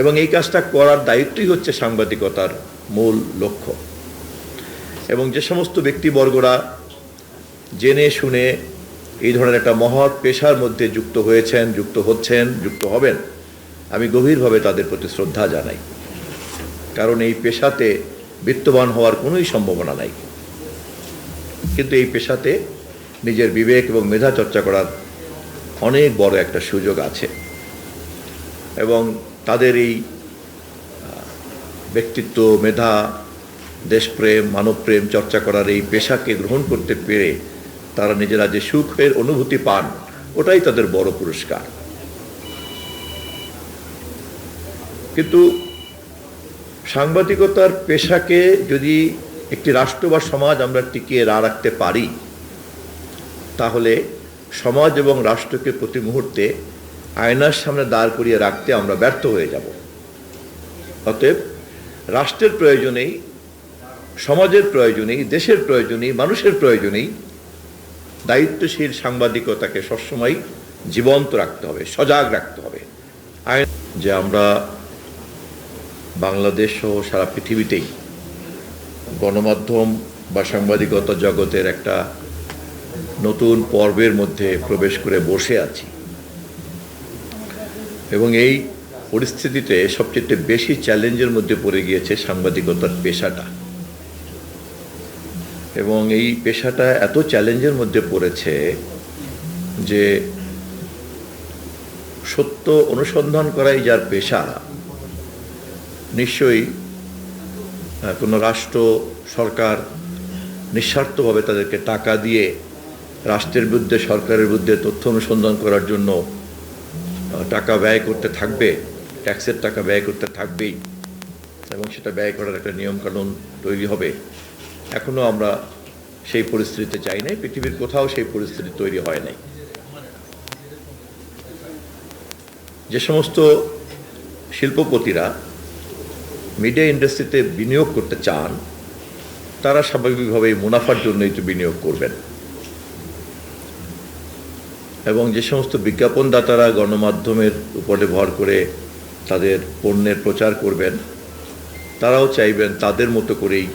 এবং এই কাজটা করার দায়িত্বই হচ্ছে সাংবাদিকতার মূল লক্ষ্য। এবং যে সমস্ত ব্যক্তিবর্গরা জেনে শুনে এই ধরনের একটা মহৎ পেশার মধ্যে যুক্ত হয়েছেন, যুক্ত হচ্ছেন, যুক্ত হবেন, আমি গভীরভাবে তাদের প্রতি শ্রদ্ধা জানাই। কারণ এই পেশাতে বিত্তবান হওয়ার কোনোই সম্ভাবনা নাই, কিন্তু এই পেশাতে নিজের বিবেক এবং মেধা চর্চা করার অনেক বড় একটা সুযোগ আছে। এবং তাদের এই ব্যক্তিত্ব, মেধা, দেশপ্রেম, মানবপ্রেম চর্চা করার এই পেশাকে গ্রহণ করতে পেরে তারা নিজেরা যে সুখের অনুভূতি পান, ওটাই তাদের বড় পুরস্কার। কিন্তু সাংবাদিকতার পেশাকে যদি একটি রাষ্ট্র বা সমাজ আমরা টিকিয়ে রাখতে পারি, তাহলে সমাজ এবং রাষ্ট্রকে প্রতি মুহূর্তে আয়নার সামনে দাঁড় করিয়ে রাখতে আমরা ব্যর্থ হয়ে যাব। অতএব রাষ্ট্রের প্রয়োজনেই, সমাজের প্রয়োজনেই, দেশের প্রয়োজনেই, মানুষের প্রয়োজনেই দায়িত্বশীল সাংবাদিকতাকে সবসময় জীবন্ত রাখতে হবে, সজাগ রাখতে হবে। যে আমরা বাংলাদেশ সহ সারা পৃথিবীতেই গণমাধ্যম বা সাংবাদিকতা জগতের একটা নতুন পর্বের মধ্যে প্রবেশ করে বসে আছি। এবং এই পরিস্থিতিতে সবচেয়ে বেশি চ্যালেঞ্জের মধ্যে পড়ে গিয়েছে সাংবাদিকতার পেশাটা। এবং এই পেশাটা এত চ্যালেঞ্জের মধ্যে পড়েছে যে সত্য অনুসন্ধান করাই যার পেশা, নিশ্চয়ই কোনো রাষ্ট্র, সরকার নিঃস্বার্থভাবে তাদেরকে টাকা দিয়ে রাষ্ট্রের বিরুদ্ধে, সরকারের বিরুদ্ধে তথ্য অনুসন্ধান করার জন্য টাকা ব্যয় করতে থাকবে, ট্যাক্সের টাকা ব্যয় করতে থাকবেই, এবং সেটা ব্যয় করার একটা নিয়মকানুন তৈরি হবে। এখনও আমরা সেই পরিস্থিতিতে চাই নাই, পৃথিবীর কোথাও সেই পরিস্থিতি তৈরি হয় নাই। যে সমস্ত শিল্পপতিরা মিডিয়া ইন্ডাস্ট্রিতে বিনিয়োগ করতে চান, তারা স্বাভাবিকভাবেই মুনাফার জন্যই তো বিনিয়োগ করবেন। এবং যে সমস্ত বিজ্ঞাপনদাতারা গণমাধ্যমের উপরে ভর করে তাদের পণ্যের প্রচার করবেন, তারাও চাইবেন তাদের মতো করেই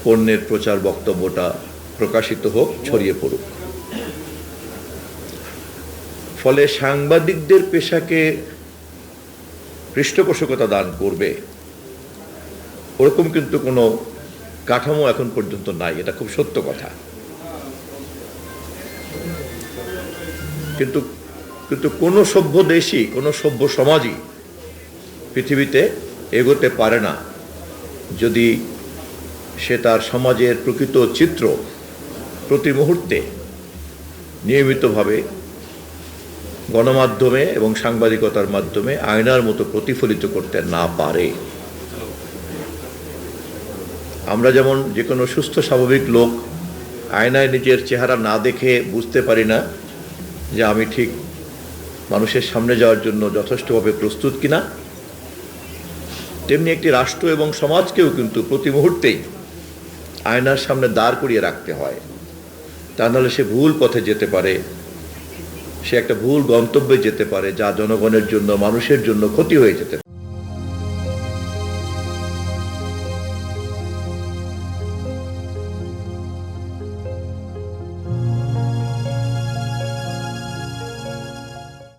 পণ্যের প্রচার বক্তব্যটা প্রকাশিত হোক, ছড়িয়ে পড়ুক। ফলে সাংবাদিকদের পেশাকে পৃষ্ঠপোষকতা দান করবে ওরকম কিন্তু কোনো কাঠামো এখন পর্যন্ত নাই, এটা খুব সত্য কথা। কিন্তু কিন্তু কোনো সভ্য দেশই, কোনো সভ্য সমাজই পৃথিবীতে এগোতে পারে না যদি সে তার সমাজের প্রকৃত চিত্র প্রতি মুহূর্তে নিয়মিতভাবে গণমাধ্যমে এবং সাংবাদিকতার মাধ্যমে আয়নার মতো প্রতিফলিত করতে না পারে। আমরা যেমন যে কোনো সুস্থ স্বাভাবিক লোক আয়নায় নিজের চেহারা না দেখে বুঝতে পারি না যে আমি ঠিক মানুষের সামনে যাওয়ার জন্য যথেষ্টভাবে প্রস্তুত কিনা, তেমনি একটি রাষ্ট্র এবং সমাজকেও কিন্তু প্রতি মুহূর্তেই আয়নার সামনে দাঁড় করিয়ে রাখতে হয়। তা নাহলে সে ভুল পথে যেতে পারে, সে একটা ভুল গন্তব্যে যেতে পারে, যা জনগণের জন্য, মানুষের জন্য ক্ষতি হয়ে যেতে পারে।